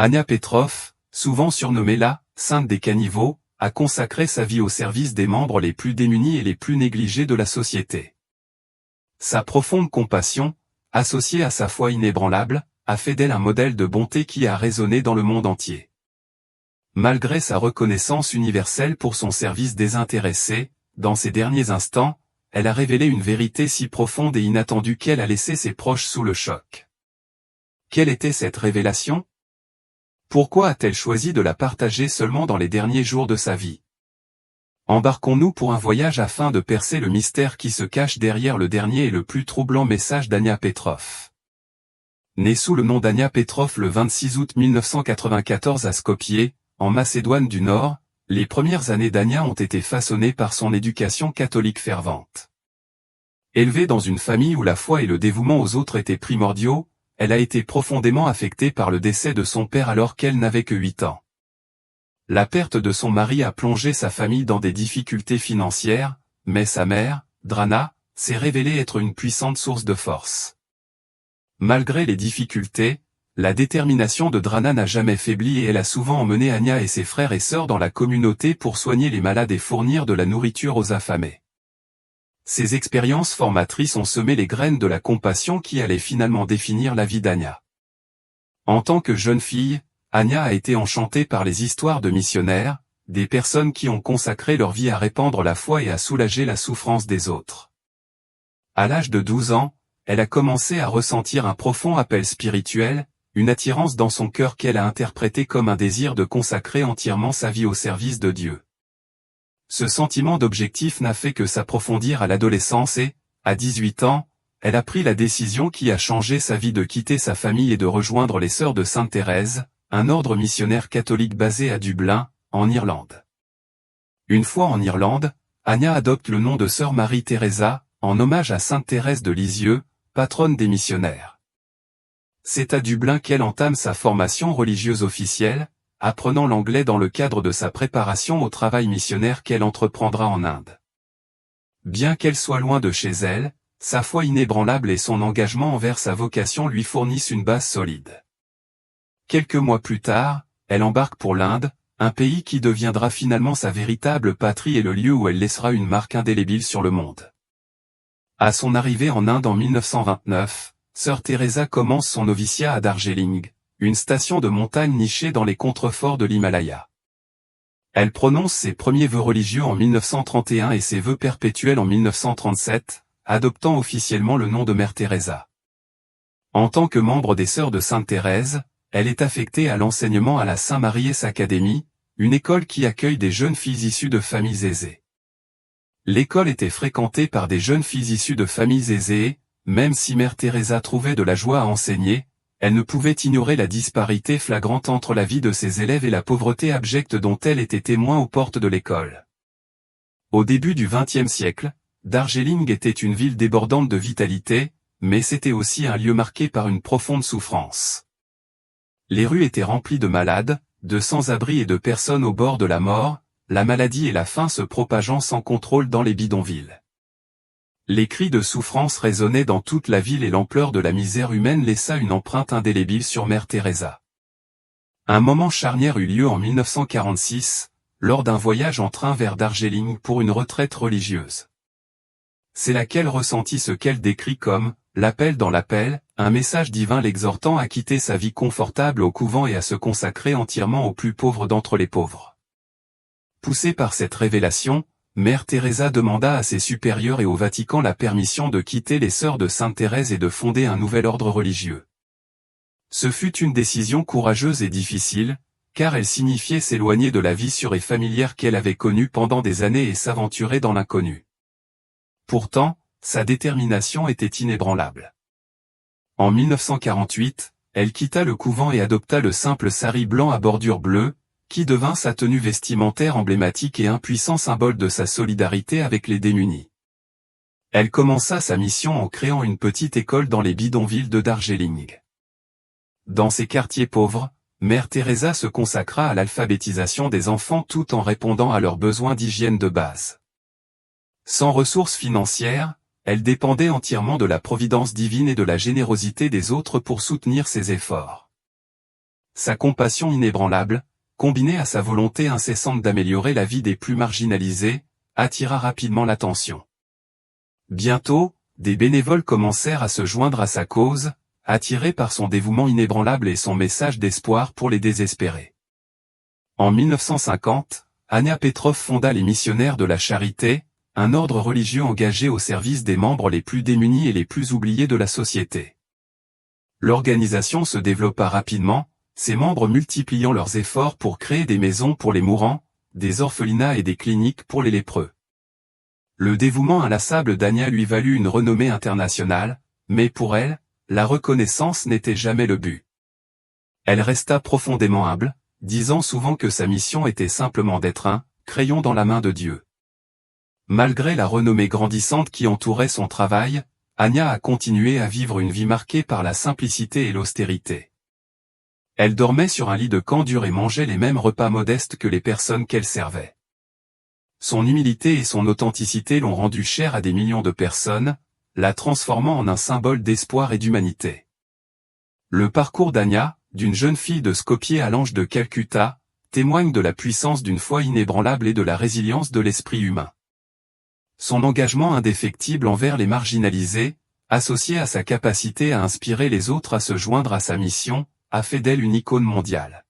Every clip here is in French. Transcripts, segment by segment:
Ania Petrov, souvent surnommée la « Sainte des caniveaux », a consacré sa vie au service des membres les plus démunis et les plus négligés de la société. Sa profonde compassion, associée à sa foi inébranlable, a fait d'elle un modèle de bonté qui a résonné dans le monde entier. Malgré sa reconnaissance universelle pour son service désintéressé, dans ses derniers instants, elle a révélé une vérité si profonde et inattendue qu'elle a laissé ses proches sous le choc. Quelle était cette révélation? Pourquoi a-t-elle choisi de la partager seulement dans les derniers jours de sa vie? Embarquons-nous pour un voyage afin de percer le mystère qui se cache derrière le dernier et le plus troublant message d'Ania Petrov. Née sous le nom d'Ania Petrov le 26 août 1994 à Skopje, en Macédoine du Nord, les premières années d'Ania ont été façonnées par son éducation catholique fervente. Élevée dans une famille où la foi et le dévouement aux autres étaient primordiaux, elle a été profondément affectée par le décès de son père alors qu'elle n'avait que 8 ans. La perte de son mari a plongé sa famille dans des difficultés financières, mais sa mère, Drana, s'est révélée être une puissante source de force. Malgré les difficultés, la détermination de Drana n'a jamais faibli et elle a souvent emmené Ania et ses frères et sœurs dans la communauté pour soigner les malades et fournir de la nourriture aux affamés. Ces expériences formatrices ont semé les graines de la compassion qui allaient finalement définir la vie d'Ania. En tant que jeune fille, Ania a été enchantée par les histoires de missionnaires, des personnes qui ont consacré leur vie à répandre la foi et à soulager la souffrance des autres. À l'âge de 12 ans, elle a commencé à ressentir un profond appel spirituel, une attirance dans son cœur qu'elle a interprétée comme un désir de consacrer entièrement sa vie au service de Dieu. Ce sentiment d'objectif n'a fait que s'approfondir à l'adolescence et, à 18 ans, elle a pris la décision qui a changé sa vie de quitter sa famille et de rejoindre les Sœurs de Sainte Thérèse, un ordre missionnaire catholique basé à Dublin, en Irlande. Une fois en Irlande, Ania adopte le nom de Sœur Marie Teresa, en hommage à Sainte Thérèse de Lisieux, patronne des missionnaires. C'est à Dublin qu'elle entame sa formation religieuse officielle, apprenant l'anglais dans le cadre de sa préparation au travail missionnaire qu'elle entreprendra en Inde. Bien qu'elle soit loin de chez elle, sa foi inébranlable et son engagement envers sa vocation lui fournissent une base solide. Quelques mois plus tard, elle embarque pour l'Inde, un pays qui deviendra finalement sa véritable patrie et le lieu où elle laissera une marque indélébile sur le monde. À son arrivée en Inde en 1929, Sœur Teresa commence son noviciat à Darjeeling, une station de montagne nichée dans les contreforts de l'Himalaya. Elle prononce ses premiers vœux religieux en 1931 et ses vœux perpétuels en 1937, adoptant officiellement le nom de Mère Teresa. En tant que membre des Sœurs de Sainte Thérèse, elle est affectée à l'enseignement à la St. Mary's Academy, une école qui accueille des jeunes filles issues de familles aisées. L'école était fréquentée par des jeunes filles issues de familles aisées, même si Mère Teresa trouvait de la joie à enseigner, elle ne pouvait ignorer la disparité flagrante entre la vie de ses élèves et la pauvreté abjecte dont elle était témoin aux portes de l'école. Au début du XXe siècle, Darjeeling était une ville débordante de vitalité, mais c'était aussi un lieu marqué par une profonde souffrance. Les rues étaient remplies de malades, de sans-abri et de personnes au bord de la mort, la maladie et la faim se propageant sans contrôle dans les bidonvilles. Les cris de souffrance résonnaient dans toute la ville et l'ampleur de la misère humaine laissa une empreinte indélébile sur Mère Teresa. Un moment charnière eut lieu en 1946, lors d'un voyage en train vers Darjeeling pour une retraite religieuse. C'est là qu'elle ressentit ce qu'elle décrit comme « l'appel dans l'appel », un message divin l'exhortant à quitter sa vie confortable au couvent et à se consacrer entièrement aux plus pauvres d'entre les pauvres. Poussée par cette révélation, Mère Teresa demanda à ses supérieurs et au Vatican la permission de quitter les Sœurs de Sainte Thérèse et de fonder un nouvel ordre religieux. Ce fut une décision courageuse et difficile, car elle signifiait s'éloigner de la vie sûre et familière qu'elle avait connue pendant des années et s'aventurer dans l'inconnu. Pourtant, sa détermination était inébranlable. En 1948, elle quitta le couvent et adopta le simple sari blanc à bordure bleue, qui devint sa tenue vestimentaire emblématique et un puissant symbole de sa solidarité avec les démunis. Elle commença sa mission en créant une petite école dans les bidonvilles de Darjeeling. Dans ces quartiers pauvres, Mère Teresa se consacra à l'alphabétisation des enfants tout en répondant à leurs besoins d'hygiène de base. Sans ressources financières, elle dépendait entièrement de la providence divine et de la générosité des autres pour soutenir ses efforts. Sa compassion inébranlable, combinée à sa volonté incessante d'améliorer la vie des plus marginalisés, attira rapidement l'attention. Bientôt, des bénévoles commencèrent à se joindre à sa cause, attirés par son dévouement inébranlable et son message d'espoir pour les désespérés. En 1950, Ania Petrov fonda les Missionnaires de la Charité, un ordre religieux engagé au service des membres les plus démunis et les plus oubliés de la société. L'organisation se développa rapidement, ses membres multipliant leurs efforts pour créer des maisons pour les mourants, des orphelinats et des cliniques pour les lépreux. Le dévouement inlassable d'Ania lui valut une renommée internationale, mais pour elle, la reconnaissance n'était jamais le but. Elle resta profondément humble, disant souvent que sa mission était simplement d'être un crayon dans la main de Dieu. Malgré la renommée grandissante qui entourait son travail, Ania a continué à vivre une vie marquée par la simplicité et l'austérité. Elle dormait sur un lit de camp dur et mangeait les mêmes repas modestes que les personnes qu'elle servait. Son humilité et son authenticité l'ont rendue chère à des millions de personnes, la transformant en un symbole d'espoir et d'humanité. Le parcours d'Ania, d'une jeune fille de Skopje à l'ange de Calcutta, témoigne de la puissance d'une foi inébranlable et de la résilience de l'esprit humain. Son engagement indéfectible envers les marginalisés, associé à sa capacité à inspirer les autres à se joindre à sa mission, a fait d'elle une icône mondiale.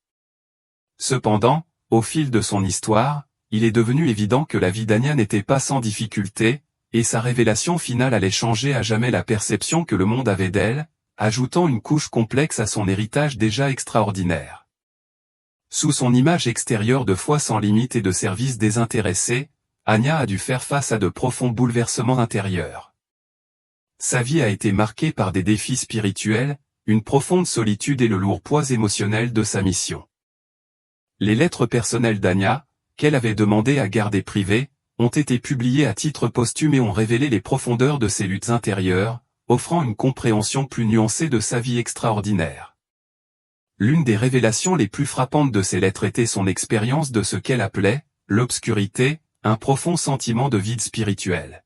Cependant, au fil de son histoire, il est devenu évident que la vie d'Ania n'était pas sans difficulté, et sa révélation finale allait changer à jamais la perception que le monde avait d'elle, ajoutant une couche complexe à son héritage déjà extraordinaire. Sous son image extérieure de foi sans limite et de service désintéressé, Ania a dû faire face à de profonds bouleversements intérieurs. Sa vie a été marquée par des défis spirituels, une profonde solitude et le lourd poids émotionnel de sa mission. Les lettres personnelles d'Ania, qu'elle avait demandé à garder privées, ont été publiées à titre posthume et ont révélé les profondeurs de ses luttes intérieures, offrant une compréhension plus nuancée de sa vie extraordinaire. L'une des révélations les plus frappantes de ces lettres était son expérience de ce qu'elle appelait l'obscurité, un profond sentiment de vide spirituel.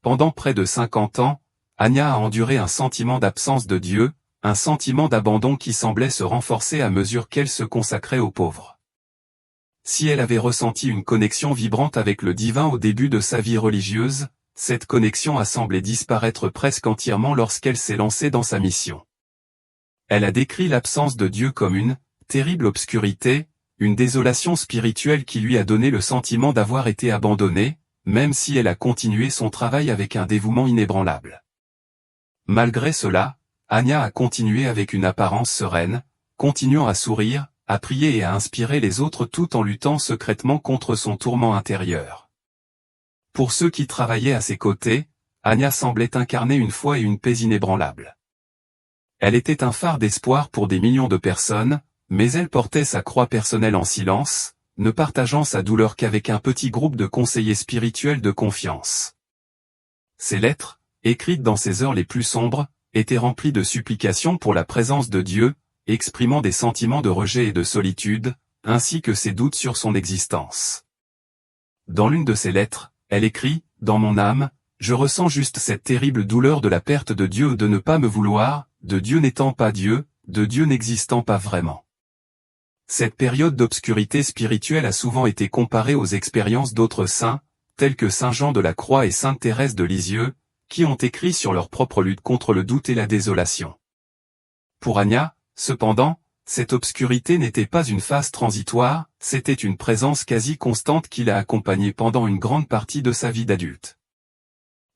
Pendant près de 50 ans, Ania a enduré un sentiment d'absence de Dieu, un sentiment d'abandon qui semblait se renforcer à mesure qu'elle se consacrait aux pauvres. Si elle avait ressenti une connexion vibrante avec le divin au début de sa vie religieuse, cette connexion a semblé disparaître presque entièrement lorsqu'elle s'est lancée dans sa mission. Elle a décrit l'absence de Dieu comme une terrible obscurité, une désolation spirituelle qui lui a donné le sentiment d'avoir été abandonnée, même si elle a continué son travail avec un dévouement inébranlable. Malgré cela, Ania a continué avec une apparence sereine, continuant à sourire, à prier et à inspirer les autres tout en luttant secrètement contre son tourment intérieur. Pour ceux qui travaillaient à ses côtés, Ania semblait incarner une foi et une paix inébranlables. Elle était un phare d'espoir pour des millions de personnes, mais elle portait sa croix personnelle en silence, ne partageant sa douleur qu'avec un petit groupe de conseillers spirituels de confiance. Ses lettres, écrites dans ses heures les plus sombres, étaient remplies de supplications pour la présence de Dieu, exprimant des sentiments de rejet et de solitude, ainsi que ses doutes sur son existence. Dans l'une de ses lettres, elle écrit « Dans mon âme, je ressens juste cette terrible douleur de la perte de Dieu ou de ne pas me vouloir, de Dieu n'étant pas Dieu, de Dieu n'existant pas vraiment. » Cette période d'obscurité spirituelle a souvent été comparée aux expériences d'autres saints, tels que Saint Jean de la Croix et Sainte Thérèse de Lisieux, qui ont écrit sur leur propre lutte contre le doute et la désolation. Pour Ania, cependant, cette obscurité n'était pas une phase transitoire, c'était une présence quasi constante qui l'a accompagnée pendant une grande partie de sa vie d'adulte.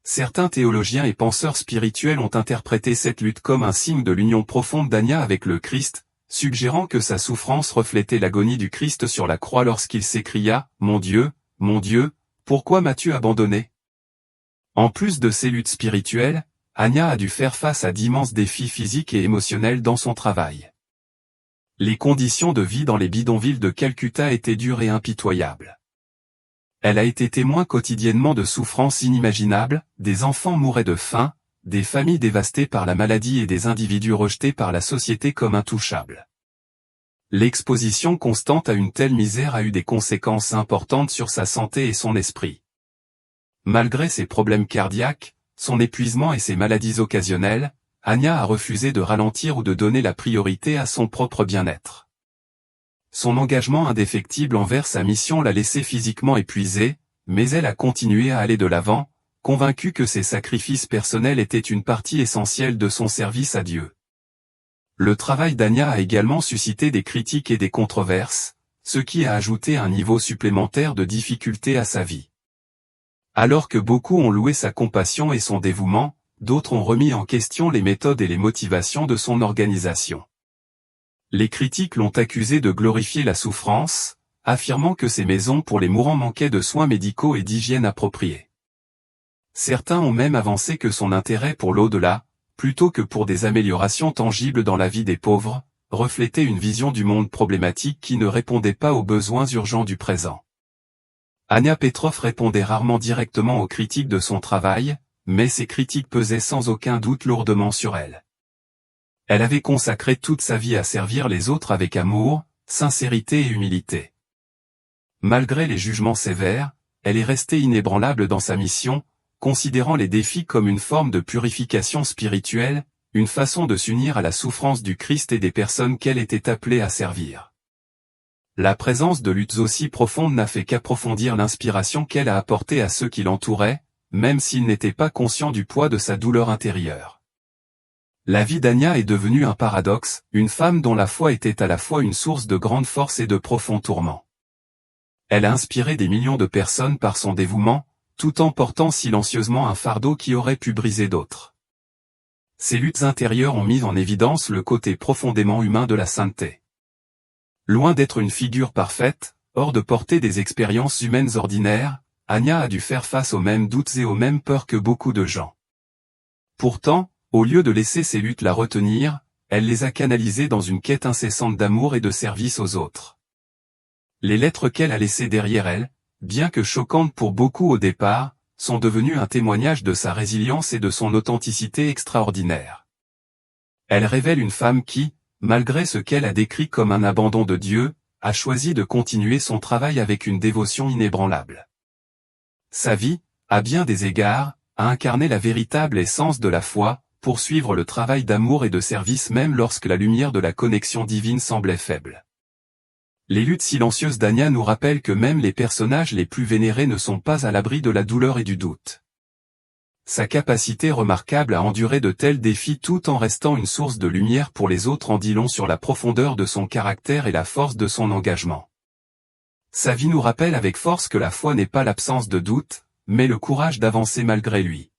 Certains théologiens et penseurs spirituels ont interprété cette lutte comme un signe de l'union profonde d'Ania avec le Christ, suggérant que sa souffrance reflétait l'agonie du Christ sur la croix lorsqu'il s'écria « Mon Dieu, pourquoi m'as-tu abandonné ?» En plus de ces luttes spirituelles, Ania a dû faire face à d'immenses défis physiques et émotionnels dans son travail. Les conditions de vie dans les bidonvilles de Calcutta étaient dures et impitoyables. Elle a été témoin quotidiennement de souffrances inimaginables, des enfants mouraient de faim, des familles dévastées par la maladie et des individus rejetés par la société comme intouchables. L'exposition constante à une telle misère a eu des conséquences importantes sur sa santé et son esprit. Malgré ses problèmes cardiaques, son épuisement et ses maladies occasionnelles, Anya a refusé de ralentir ou de donner la priorité à son propre bien-être. Son engagement indéfectible envers sa mission l'a laissée physiquement épuisée, mais elle a continué à aller de l'avant, convaincue que ses sacrifices personnels étaient une partie essentielle de son service à Dieu. Le travail d'Anya a également suscité des critiques et des controverses, ce qui a ajouté un niveau supplémentaire de difficulté à sa vie. Alors que beaucoup ont loué sa compassion et son dévouement, d'autres ont remis en question les méthodes et les motivations de son organisation. Les critiques l'ont accusé de glorifier la souffrance, affirmant que ces maisons pour les mourants manquaient de soins médicaux et d'hygiène appropriés. Certains ont même avancé que son intérêt pour l'au-delà, plutôt que pour des améliorations tangibles dans la vie des pauvres, reflétait une vision du monde problématique qui ne répondait pas aux besoins urgents du présent. Anya Petrov répondait rarement directement aux critiques de son travail, mais ces critiques pesaient sans aucun doute lourdement sur elle. Elle avait consacré toute sa vie à servir les autres avec amour, sincérité et humilité. Malgré les jugements sévères, elle est restée inébranlable dans sa mission, considérant les défis comme une forme de purification spirituelle, une façon de s'unir à la souffrance du Christ et des personnes qu'elle était appelée à servir. La présence de luttes aussi profondes n'a fait qu'approfondir l'inspiration qu'elle a apportée à ceux qui l'entouraient, même s'ils n'étaient pas conscients du poids de sa douleur intérieure. La vie d'Anya est devenue un paradoxe, une femme dont la foi était à la fois une source de grande force et de profonds tourments. Elle a inspiré des millions de personnes par son dévouement, tout en portant silencieusement un fardeau qui aurait pu briser d'autres. Ces luttes intérieures ont mis en évidence le côté profondément humain de la sainteté. Loin d'être une figure parfaite, hors de portée des expériences humaines ordinaires, Anya a dû faire face aux mêmes doutes et aux mêmes peurs que beaucoup de gens. Pourtant, au lieu de laisser ces luttes la retenir, elle les a canalisées dans une quête incessante d'amour et de service aux autres. Les lettres qu'elle a laissées derrière elle, bien que choquantes pour beaucoup au départ, sont devenues un témoignage de sa résilience et de son authenticité extraordinaire. Elle révèle une femme qui, malgré ce qu'elle a décrit comme un abandon de Dieu, a choisi de continuer son travail avec une dévotion inébranlable. Sa vie, à bien des égards, a incarné la véritable essence de la foi, poursuivre le travail d'amour et de service même lorsque la lumière de la connexion divine semblait faible. Les luttes silencieuses d'Anya nous rappellent que même les personnages les plus vénérés ne sont pas à l'abri de la douleur et du doute. Sa capacité remarquable à endurer de tels défis tout en restant une source de lumière pour les autres en dit long sur la profondeur de son caractère et la force de son engagement. Sa vie nous rappelle avec force que la foi n'est pas l'absence de doute, mais le courage d'avancer malgré lui.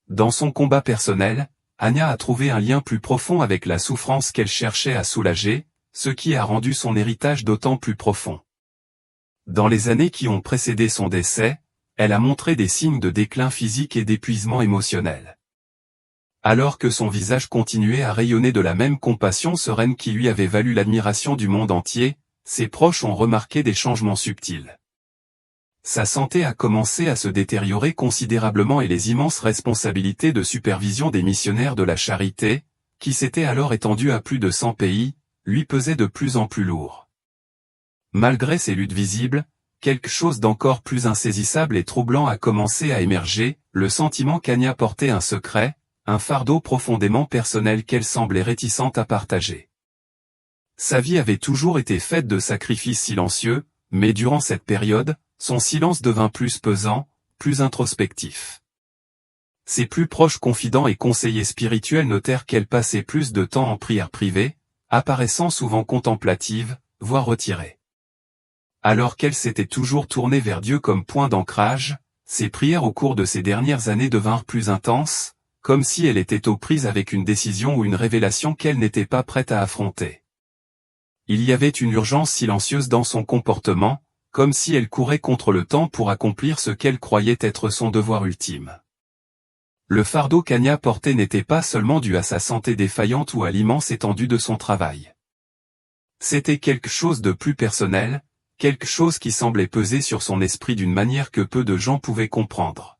Dans son combat personnel, Anya a trouvé un lien plus profond avec la souffrance qu'elle cherchait à soulager, ce qui a rendu son héritage d'autant plus profond. Dans les années qui ont précédé son décès, elle a montré des signes de déclin physique et d'épuisement émotionnel. Alors que son visage continuait à rayonner de la même compassion sereine qui lui avait valu l'admiration du monde entier, ses proches ont remarqué des changements subtils. Sa santé a commencé à se détériorer considérablement et les immenses responsabilités de supervision des missionnaires de la charité, qui s'étaient alors étendues à plus de 100 pays, lui pesait de plus en plus lourd. Malgré ces luttes visibles, quelque chose d'encore plus insaisissable et troublant a commencé à émerger, le sentiment qu'Anya portait un secret, un fardeau profondément personnel qu'elle semblait réticente à partager. Sa vie avait toujours été faite de sacrifices silencieux, mais durant cette période, son silence devint plus pesant, plus introspectif. Ses plus proches confidents et conseillers spirituels notèrent qu'elle passait plus de temps en prière privée, apparaissant souvent contemplative, voire retirée. Alors qu'elle s'était toujours tournée vers Dieu comme point d'ancrage, ses prières au cours de ces dernières années devinrent plus intenses, comme si elle était aux prises avec une décision ou une révélation qu'elle n'était pas prête à affronter. Il y avait une urgence silencieuse dans son comportement, comme si elle courait contre le temps pour accomplir ce qu'elle croyait être son devoir ultime. Le fardeau qu'Anya portait n'était pas seulement dû à sa santé défaillante ou à l'immense étendue de son travail. C'était quelque chose de plus personnel, quelque chose qui semblait peser sur son esprit d'une manière que peu de gens pouvaient comprendre.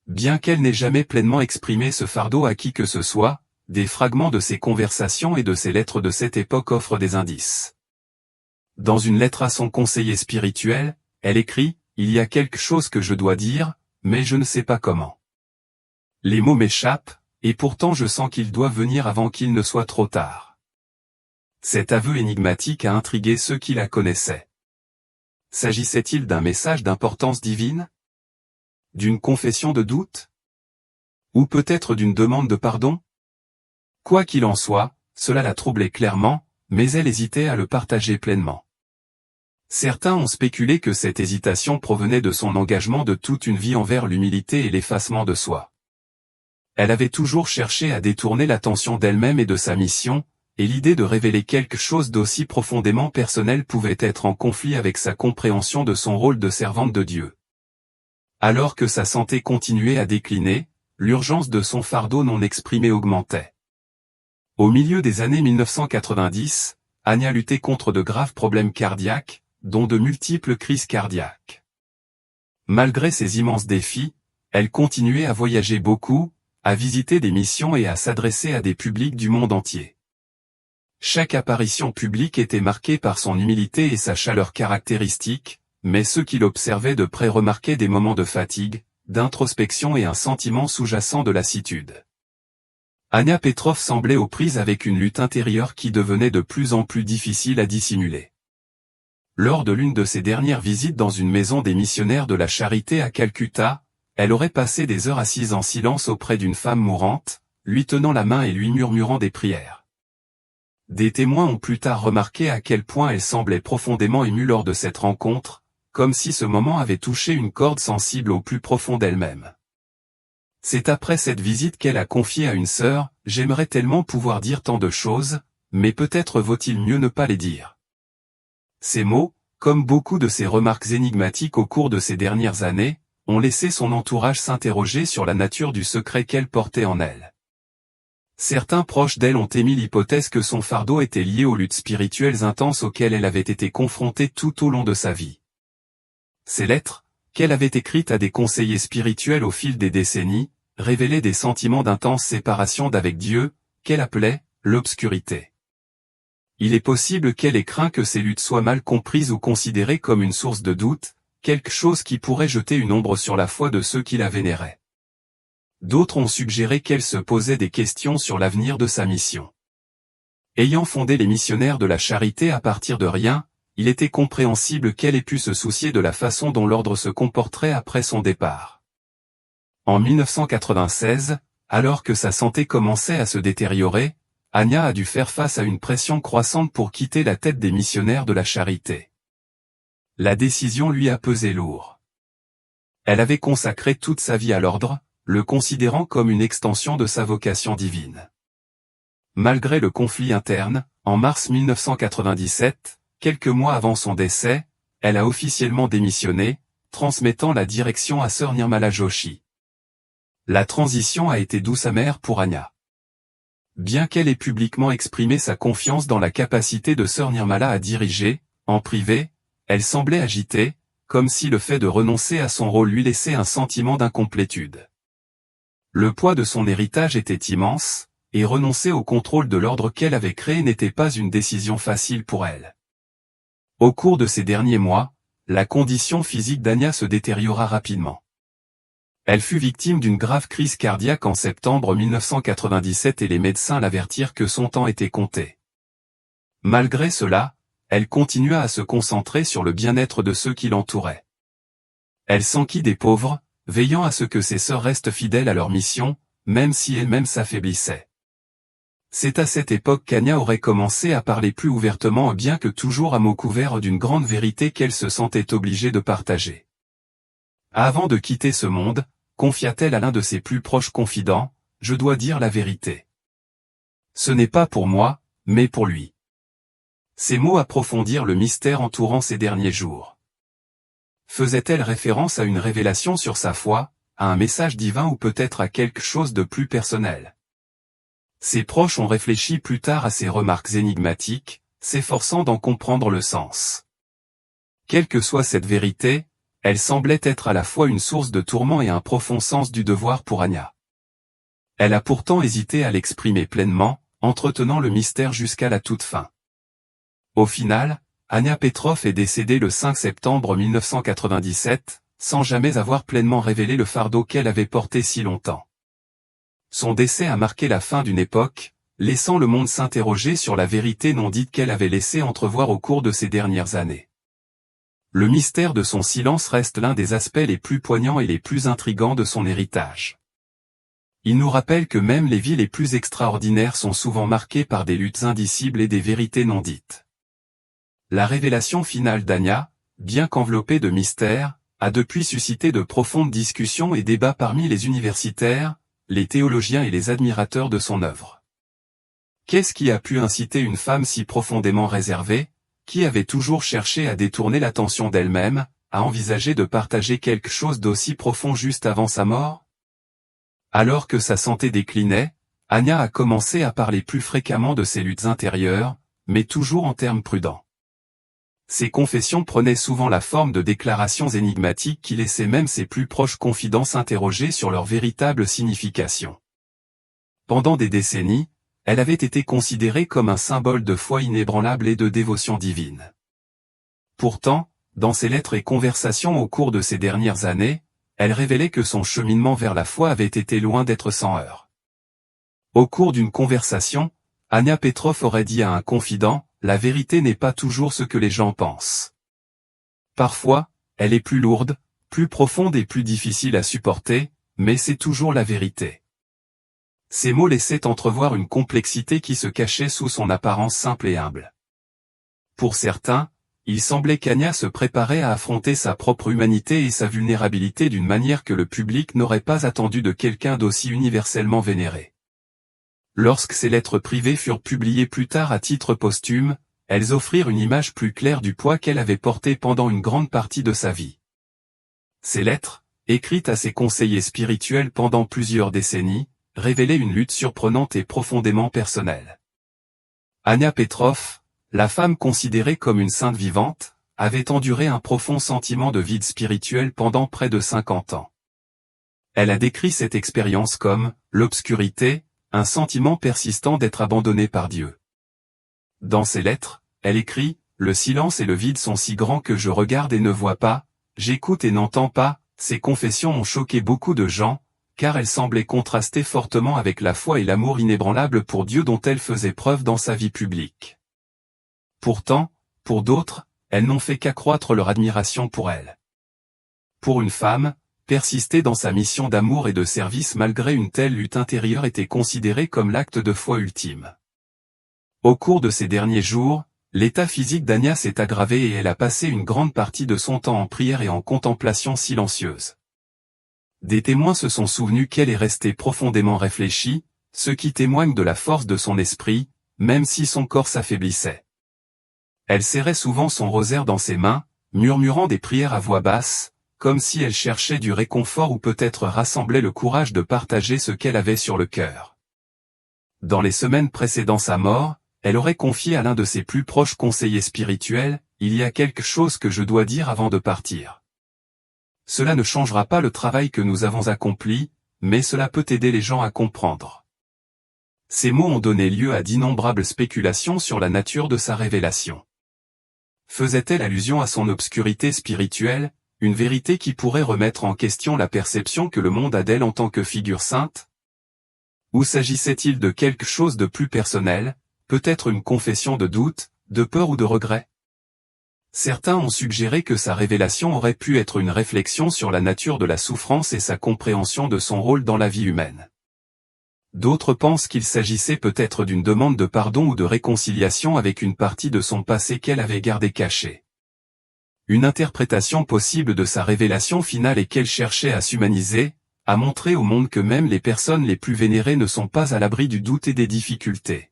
Bien qu'elle n'ait jamais pleinement exprimé ce fardeau à qui que ce soit, des fragments de ses conversations et de ses lettres de cette époque offrent des indices. Dans une lettre à son conseiller spirituel, elle écrit « Il y a quelque chose que je dois dire, mais je ne sais pas comment. Les mots m'échappent, et pourtant je sens qu'il doit venir avant qu'il ne soit trop tard. Cet aveu énigmatique a intrigué ceux qui la connaissaient. S'agissait-il d'un message d'importance divine? D'une confession de doute? Ou peut-être d'une demande de pardon? Quoi qu'il en soit, cela la troublait clairement, mais elle hésitait à le partager pleinement. Certains ont spéculé que cette hésitation provenait de son engagement de toute une vie envers l'humilité et l'effacement de soi. Elle avait toujours cherché à détourner l'attention d'elle-même et de sa mission, et l'idée de révéler quelque chose d'aussi profondément personnel pouvait être en conflit avec sa compréhension de son rôle de servante de Dieu. Alors que sa santé continuait à décliner, l'urgence de son fardeau non exprimé augmentait. Au milieu des années 1990, Anya luttait contre de graves problèmes cardiaques, dont de multiples crises cardiaques. Malgré ces immenses défis, elle continuait à voyager beaucoup, à visiter des missions et à s'adresser à des publics du monde entier. Chaque apparition publique était marquée par son humilité et sa chaleur caractéristique, mais ceux qui l'observaient de près remarquaient des moments de fatigue, d'introspection et un sentiment sous-jacent de lassitude. Anya Petrov semblait aux prises avec une lutte intérieure qui devenait de plus en plus difficile à dissimuler. Lors de l'une de ses dernières visites dans une maison des missionnaires de la Charité à Calcutta, elle aurait passé des heures assise en silence auprès d'une femme mourante, lui tenant la main et lui murmurant des prières. Des témoins ont plus tard remarqué à quel point elle semblait profondément émue lors de cette rencontre, comme si ce moment avait touché une corde sensible au plus profond d'elle-même. C'est après cette visite qu'elle a confié à une sœur, « J'aimerais tellement pouvoir dire tant de choses, mais peut-être vaut-il mieux ne pas les dire. » Ces mots, comme beaucoup de ses remarques énigmatiques au cours de ces dernières années, ont laissé son entourage s'interroger sur la nature du secret qu'elle portait en elle. Certains proches d'elle ont émis l'hypothèse que son fardeau était lié aux luttes spirituelles intenses auxquelles elle avait été confrontée tout au long de sa vie. Ces lettres, qu'elle avait écrites à des conseillers spirituels au fil des décennies, révélaient des sentiments d'intense séparation d'avec Dieu, qu'elle appelait « l'obscurité ». Il est possible qu'elle ait craint que ces luttes soient mal comprises ou considérées comme une source de doute, quelque chose qui pourrait jeter une ombre sur la foi de ceux qui la vénéraient. D'autres ont suggéré qu'elle se posait des questions sur l'avenir de sa mission. Ayant fondé les missionnaires de la Charité à partir de rien, il était compréhensible qu'elle ait pu se soucier de la façon dont l'ordre se comporterait après son départ. En 1996, alors que sa santé commençait à se détériorer, Anya a dû faire face à une pression croissante pour quitter la tête des missionnaires de la Charité. La décision lui a pesé lourd. Elle avait consacré toute sa vie à l'ordre, le considérant comme une extension de sa vocation divine. Malgré le conflit interne, en mars 1997, quelques mois avant son décès, elle a officiellement démissionné, transmettant la direction à sœur Nirmala Joshi. La transition a été douce amère pour Anya. Bien qu'elle ait publiquement exprimé sa confiance dans la capacité de sœur Nirmala à diriger, en privé, elle semblait agitée, comme si le fait de renoncer à son rôle lui laissait un sentiment d'incomplétude. Le poids de son héritage était immense, et renoncer au contrôle de l'ordre qu'elle avait créé n'était pas une décision facile pour elle. Au cours de ces derniers mois, la condition physique d'Anya se détériora rapidement. Elle fut victime d'une grave crise cardiaque en septembre 1997 et les médecins l'avertirent que son temps était compté. Malgré cela, elle continua à se concentrer sur le bien-être de ceux qui l'entouraient. Elle s'enquit des pauvres, veillant à ce que ses sœurs restent fidèles à leur mission, même si elles-mêmes s'affaiblissaient. C'est à cette époque qu'Anya aurait commencé à parler plus ouvertement bien que toujours à mots couverts d'une grande vérité qu'elle se sentait obligée de partager. Avant de quitter ce monde, confia-t-elle à l'un de ses plus proches confidents, « Je dois dire la vérité. Ce n'est pas pour moi, mais pour lui. » Ces mots approfondirent le mystère entourant ces derniers jours. Faisait-elle référence à une révélation sur sa foi, à un message divin ou peut-être à quelque chose de plus personnel? Ses proches ont réfléchi plus tard à ces remarques énigmatiques, s'efforçant d'en comprendre le sens. Quelle que soit cette vérité, elle semblait être à la fois une source de tourment et un profond sens du devoir pour Anya. Elle a pourtant hésité à l'exprimer pleinement, entretenant le mystère jusqu'à la toute fin. Au final, Anya Petrov est décédée le 5 septembre 1997, sans jamais avoir pleinement révélé le fardeau qu'elle avait porté si longtemps. Son décès a marqué la fin d'une époque, laissant le monde s'interroger sur la vérité non dite qu'elle avait laissé entrevoir au cours de ces dernières années. Le mystère de son silence reste l'un des aspects les plus poignants et les plus intrigants de son héritage. Il nous rappelle que même les vies les plus extraordinaires sont souvent marquées par des luttes indicibles et des vérités non dites. La révélation finale d'Anya, bien qu'enveloppée de mystère, a depuis suscité de profondes discussions et débats parmi les universitaires, les théologiens et les admirateurs de son œuvre. Qu'est-ce qui a pu inciter une femme si profondément réservée, qui avait toujours cherché à détourner l'attention d'elle-même, à envisager de partager quelque chose d'aussi profond juste avant sa mort? Alors que sa santé déclinait, Anya a commencé à parler plus fréquemment de ses luttes intérieures, mais toujours en termes prudents. Ses confessions prenaient souvent la forme de déclarations énigmatiques qui laissaient même ses plus proches confidents s'interroger sur leur véritable signification. Pendant des décennies, elle avait été considérée comme un symbole de foi inébranlable et de dévotion divine. Pourtant, dans ses lettres et conversations au cours de ces dernières années, elle révélait que son cheminement vers la foi avait été loin d'être sans heurts. Au cours d'une conversation, Anya Petrov aurait dit à un confident: « La vérité n'est pas toujours ce que les gens pensent. Parfois, elle est plus lourde, plus profonde et plus difficile à supporter, mais c'est toujours la vérité. » Ces mots laissaient entrevoir une complexité qui se cachait sous son apparence simple et humble. Pour certains, il semblait qu'Anya se préparait à affronter sa propre humanité et sa vulnérabilité d'une manière que le public n'aurait pas attendu de quelqu'un d'aussi universellement vénéré. Lorsque ces lettres privées furent publiées plus tard à titre posthume, elles offrirent une image plus claire du poids qu'elle avait porté pendant une grande partie de sa vie. Ces lettres, écrites à ses conseillers spirituels pendant plusieurs décennies, révélaient une lutte surprenante et profondément personnelle. Anya Petrov, la femme considérée comme une sainte vivante, avait enduré un profond sentiment de vide spirituel pendant près de 50 ans. Elle a décrit cette expérience comme « l'obscurité », un sentiment persistant d'être abandonné par Dieu. Dans ses lettres, elle écrit « Le silence et le vide sont si grands que je regarde et ne vois pas, j'écoute et n'entends pas ». Ces confessions ont choqué beaucoup de gens, car elles semblaient contraster fortement avec la foi et l'amour inébranlable pour Dieu dont elle faisait preuve dans sa vie publique. Pourtant, pour d'autres, elles n'ont fait qu'accroître leur admiration pour elle. Pour une femme, persister dans sa mission d'amour et de service malgré une telle lutte intérieure était considéré comme l'acte de foi ultime. Au cours de ces derniers jours, l'état physique d'Anya s'est aggravé et elle a passé une grande partie de son temps en prière et en contemplation silencieuse. Des témoins se sont souvenus qu'elle est restée profondément réfléchie, ce qui témoigne de la force de son esprit, même si son corps s'affaiblissait. Elle serrait souvent son rosaire dans ses mains, murmurant des prières à voix basse, comme si elle cherchait du réconfort ou peut-être rassemblait le courage de partager ce qu'elle avait sur le cœur. Dans les semaines précédant sa mort, elle aurait confié à l'un de ses plus proches conseillers spirituels, « Il y a quelque chose que je dois dire avant de partir. Cela ne changera pas le travail que nous avons accompli, mais cela peut aider les gens à comprendre. » Ces mots ont donné lieu à d'innombrables spéculations sur la nature de sa révélation. Faisait-elle allusion à son obscurité spirituelle, une vérité qui pourrait remettre en question la perception que le monde a d'elle en tant que figure sainte? Ou s'agissait-il de quelque chose de plus personnel, peut-être une confession de doute, de peur ou de regret? Certains ont suggéré que sa révélation aurait pu être une réflexion sur la nature de la souffrance et sa compréhension de son rôle dans la vie humaine. D'autres pensent qu'il s'agissait peut-être d'une demande de pardon ou de réconciliation avec une partie de son passé qu'elle avait gardé cachée. Une interprétation possible de sa révélation finale est qu'elle cherchait à s'humaniser, à montrer au monde que même les personnes les plus vénérées ne sont pas à l'abri du doute et des difficultés.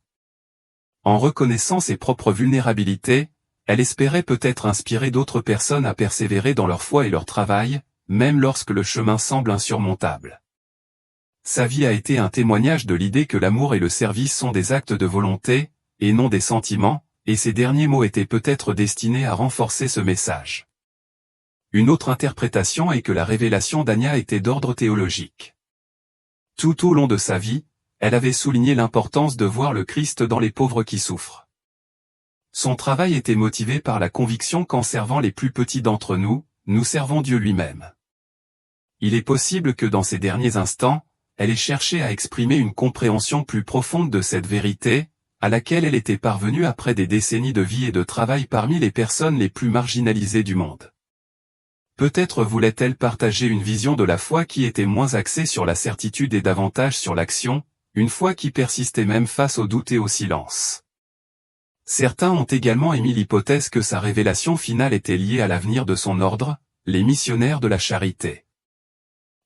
En reconnaissant ses propres vulnérabilités, elle espérait peut-être inspirer d'autres personnes à persévérer dans leur foi et leur travail, même lorsque le chemin semble insurmontable. Sa vie a été un témoignage de l'idée que l'amour et le service sont des actes de volonté, et non des sentiments, et ces derniers mots étaient peut-être destinés à renforcer ce message. Une autre interprétation est que la révélation d'Anya était d'ordre théologique. Tout au long de sa vie, elle avait souligné l'importance de voir le Christ dans les pauvres qui souffrent. Son travail était motivé par la conviction qu'en servant les plus petits d'entre nous, nous servons Dieu lui-même. Il est possible que dans ces derniers instants, elle ait cherché à exprimer une compréhension plus profonde de cette vérité, à laquelle elle était parvenue après des décennies de vie et de travail parmi les personnes les plus marginalisées du monde. Peut-être voulait-elle partager une vision de la foi qui était moins axée sur la certitude et davantage sur l'action, une foi qui persistait même face au doute et au silence. Certains ont également émis l'hypothèse que sa révélation finale était liée à l'avenir de son ordre, les missionnaires de la charité.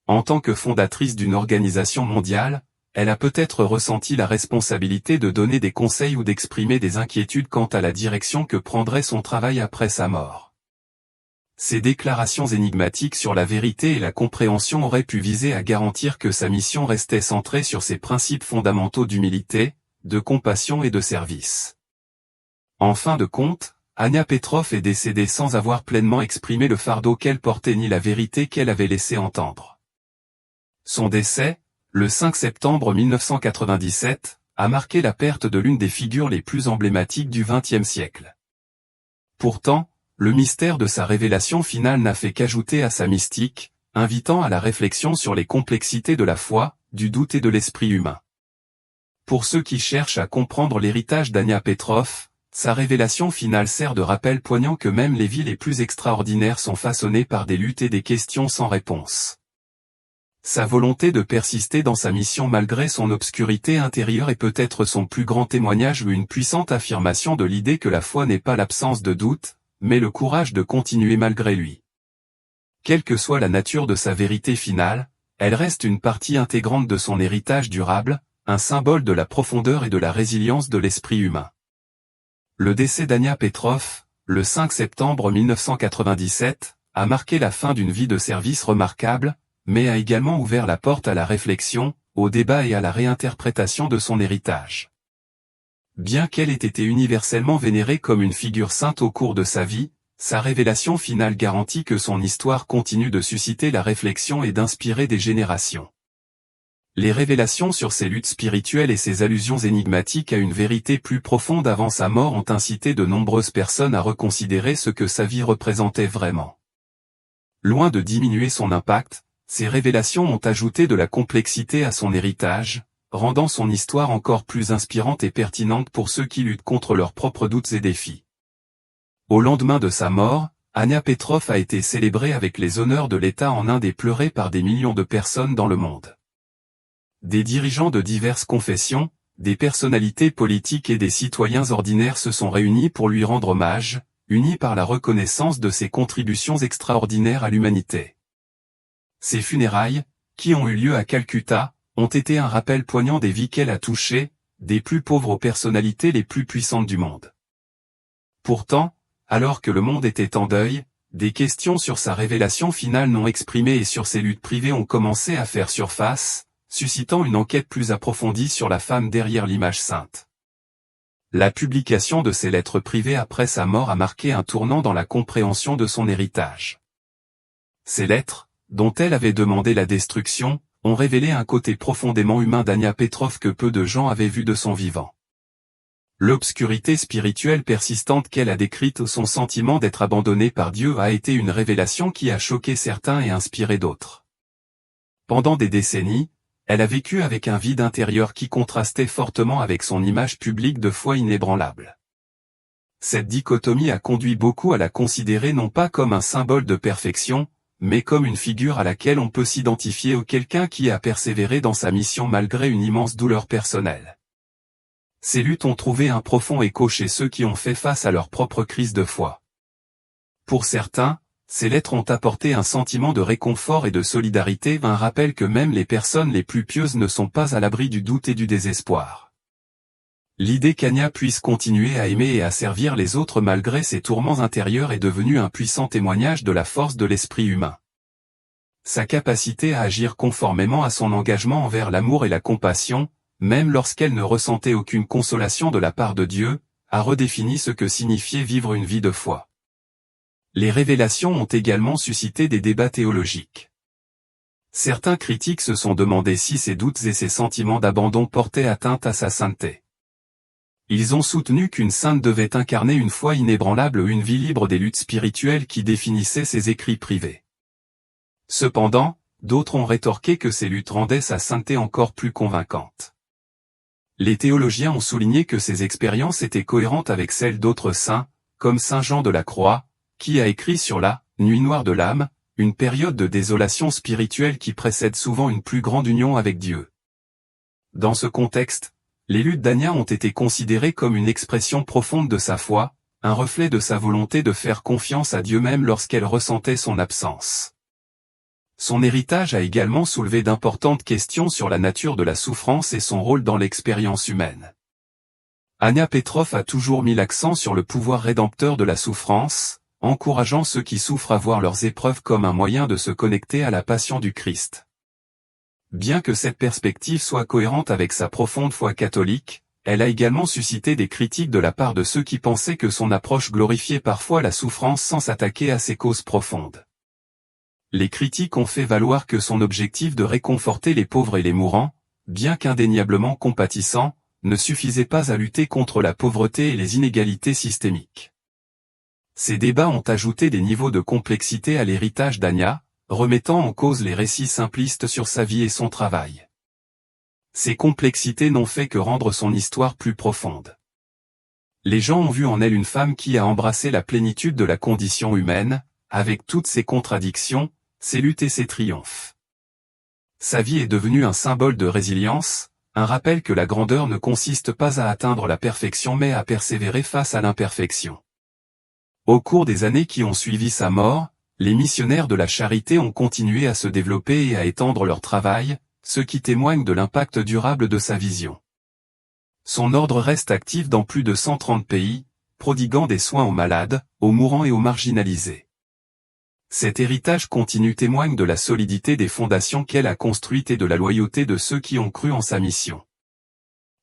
En tant que fondatrice d'une organisation mondiale, elle a peut-être ressenti la responsabilité de donner des conseils ou d'exprimer des inquiétudes quant à la direction que prendrait son travail après sa mort. Ces déclarations énigmatiques sur la vérité et la compréhension auraient pu viser à garantir que sa mission restait centrée sur ses principes fondamentaux d'humilité, de compassion et de service. En fin de compte, Ania Petrov est décédée sans avoir pleinement exprimé le fardeau qu'elle portait ni la vérité qu'elle avait laissé entendre. Son décès, le 5 septembre 1997, a marqué la perte de l'une des figures les plus emblématiques du XXe siècle. Pourtant, le mystère de sa révélation finale n'a fait qu'ajouter à sa mystique, invitant à la réflexion sur les complexités de la foi, du doute et de l'esprit humain. Pour ceux qui cherchent à comprendre l'héritage d'Ania Petrov, sa révélation finale sert de rappel poignant que même les vies les plus extraordinaires sont façonnées par des luttes et des questions sans réponse. Sa volonté de persister dans sa mission malgré son obscurité intérieure est peut-être son plus grand témoignage ou une puissante affirmation de l'idée que la foi n'est pas l'absence de doute, mais le courage de continuer malgré lui. Quelle que soit la nature de sa vérité finale, elle reste une partie intégrante de son héritage durable, un symbole de la profondeur et de la résilience de l'esprit humain. Le décès d'Ania Petrov, le 5 septembre 1997, a marqué la fin d'une vie de service remarquable, mais a également ouvert la porte à la réflexion, au débat et à la réinterprétation de son héritage. Bien qu'elle ait été universellement vénérée comme une figure sainte au cours de sa vie, sa révélation finale garantit que son histoire continue de susciter la réflexion et d'inspirer des générations. Les révélations sur ses luttes spirituelles et ses allusions énigmatiques à une vérité plus profonde avant sa mort ont incité de nombreuses personnes à reconsidérer ce que sa vie représentait vraiment. Loin de diminuer son impact, ces révélations ont ajouté de la complexité à son héritage, rendant son histoire encore plus inspirante et pertinente pour ceux qui luttent contre leurs propres doutes et défis. Au lendemain de sa mort, Ania Petrov a été célébrée avec les honneurs de l'État en Inde et pleurée par des millions de personnes dans le monde. Des dirigeants de diverses confessions, des personnalités politiques et des citoyens ordinaires se sont réunis pour lui rendre hommage, unis par la reconnaissance de ses contributions extraordinaires à l'humanité. Ces funérailles, qui ont eu lieu à Calcutta, ont été un rappel poignant des vies qu'elle a touchées, des plus pauvres aux personnalités les plus puissantes du monde. Pourtant, alors que le monde était en deuil, des questions sur sa révélation finale non exprimée et sur ses luttes privées ont commencé à faire surface, suscitant une enquête plus approfondie sur la femme derrière l'image sainte. La publication de ses lettres privées après sa mort a marqué un tournant dans la compréhension de son héritage. Ces lettres, dont elle avait demandé la destruction, ont révélé un côté profondément humain d'Ania Petrov que peu de gens avaient vu de son vivant. L'obscurité spirituelle persistante qu'elle a décrite, son sentiment d'être abandonnée par Dieu a été une révélation qui a choqué certains et inspiré d'autres. Pendant des décennies, elle a vécu avec un vide intérieur qui contrastait fortement avec son image publique de foi inébranlable. Cette dichotomie a conduit beaucoup à la considérer non pas comme un symbole de perfection, mais comme une figure à laquelle on peut s'identifier ou quelqu'un qui a persévéré dans sa mission malgré une immense douleur personnelle. Ces luttes ont trouvé un profond écho chez ceux qui ont fait face à leur propre crise de foi. Pour certains, ces lettres ont apporté un sentiment de réconfort et de solidarité, un rappel que même les personnes les plus pieuses ne sont pas à l'abri du doute et du désespoir. L'idée qu'Ania puisse continuer à aimer et à servir les autres malgré ses tourments intérieurs est devenue un puissant témoignage de la force de l'esprit humain. Sa capacité à agir conformément à son engagement envers l'amour et la compassion, même lorsqu'elle ne ressentait aucune consolation de la part de Dieu, a redéfini ce que signifiait vivre une vie de foi. Les révélations ont également suscité des débats théologiques. Certains critiques se sont demandé si ses doutes et ses sentiments d'abandon portaient atteinte à sa sainteté. Ils ont soutenu qu'une sainte devait incarner une foi inébranlable ou une vie libre des luttes spirituelles qui définissaient ses écrits privés. Cependant, d'autres ont rétorqué que ces luttes rendaient sa sainteté encore plus convaincante. Les théologiens ont souligné que ces expériences étaient cohérentes avec celles d'autres saints, comme saint Jean de la Croix, qui a écrit sur la « nuit noire de l'âme », une période de désolation spirituelle qui précède souvent une plus grande union avec Dieu. Dans ce contexte, les luttes d'Ania ont été considérées comme une expression profonde de sa foi, un reflet de sa volonté de faire confiance à Dieu même lorsqu'elle ressentait son absence. Son héritage a également soulevé d'importantes questions sur la nature de la souffrance et son rôle dans l'expérience humaine. Ania Petrov a toujours mis l'accent sur le pouvoir rédempteur de la souffrance, encourageant ceux qui souffrent à voir leurs épreuves comme un moyen de se connecter à la passion du Christ. Bien que cette perspective soit cohérente avec sa profonde foi catholique, elle a également suscité des critiques de la part de ceux qui pensaient que son approche glorifiait parfois la souffrance sans s'attaquer à ses causes profondes. Les critiques ont fait valoir que son objectif de réconforter les pauvres et les mourants, bien qu'indéniablement compatissant, ne suffisait pas à lutter contre la pauvreté et les inégalités systémiques. Ces débats ont ajouté des niveaux de complexité à l'héritage d'Ania, remettant en cause les récits simplistes sur sa vie et son travail. Ces complexités n'ont fait que rendre son histoire plus profonde. Les gens ont vu en elle une femme qui a embrassé la plénitude de la condition humaine, avec toutes ses contradictions, ses luttes et ses triomphes. Sa vie est devenue un symbole de résilience, un rappel que la grandeur ne consiste pas à atteindre la perfection mais à persévérer face à l'imperfection. Au cours des années qui ont suivi sa mort, les missionnaires de la charité ont continué à se développer et à étendre leur travail, ce qui témoigne de l'impact durable de sa vision. Son ordre reste actif dans plus de 130 pays, prodiguant des soins aux malades, aux mourants et aux marginalisés. Cet héritage continu témoigne de la solidité des fondations qu'elle a construites et de la loyauté de ceux qui ont cru en sa mission.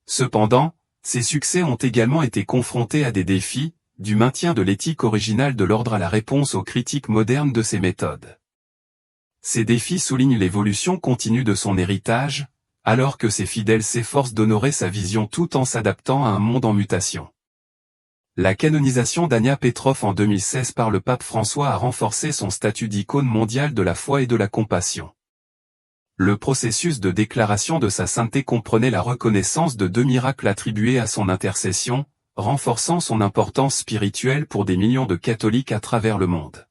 Cependant, ses succès ont également été confrontés à des défis, du maintien de l'éthique originale de l'ordre à la réponse aux critiques modernes de ses méthodes. Ces défis soulignent l'évolution continue de son héritage, alors que ses fidèles s'efforcent d'honorer sa vision tout en s'adaptant à un monde en mutation. La canonisation d'Ania Petrov en 2016 par le pape François a renforcé son statut d'icône mondiale de la foi et de la compassion. Le processus de déclaration de sa sainteté comprenait la reconnaissance de 2 miracles attribués à son intercession, renforçant son importance spirituelle pour des millions de catholiques à travers le monde.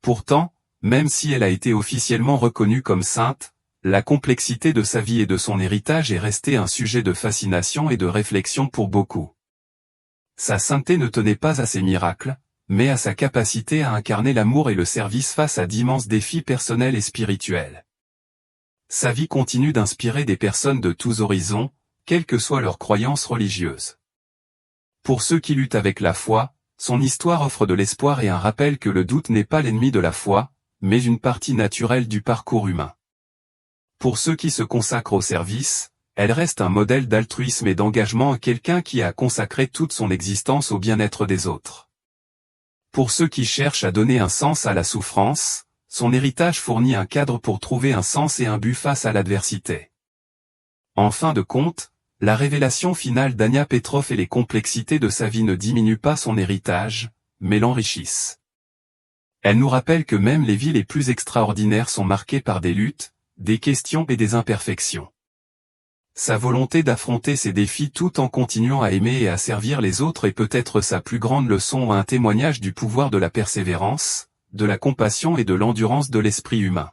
Pourtant, même si elle a été officiellement reconnue comme sainte, la complexité de sa vie et de son héritage est restée un sujet de fascination et de réflexion pour beaucoup. Sa sainteté ne tenait pas à ses miracles, mais à sa capacité à incarner l'amour et le service face à d'immenses défis personnels et spirituels. Sa vie continue d'inspirer des personnes de tous horizons, quelle que soit leur croyance religieuse. Pour ceux qui luttent avec la foi, son histoire offre de l'espoir et un rappel que le doute n'est pas l'ennemi de la foi, mais une partie naturelle du parcours humain. Pour ceux qui se consacrent au service, elle reste un modèle d'altruisme et d'engagement à quelqu'un qui a consacré toute son existence au bien-être des autres. Pour ceux qui cherchent à donner un sens à la souffrance, son héritage fournit un cadre pour trouver un sens et un but face à l'adversité. En fin de compte, la révélation finale d'Ania Petrov et les complexités de sa vie ne diminuent pas son héritage, mais l'enrichissent. Elle nous rappelle que même les vies les plus extraordinaires sont marquées par des luttes, des questions et des imperfections. Sa volonté d'affronter ces défis tout en continuant à aimer et à servir les autres est peut-être sa plus grande leçon, un témoignage du pouvoir de la persévérance, de la compassion et de l'endurance de l'esprit humain.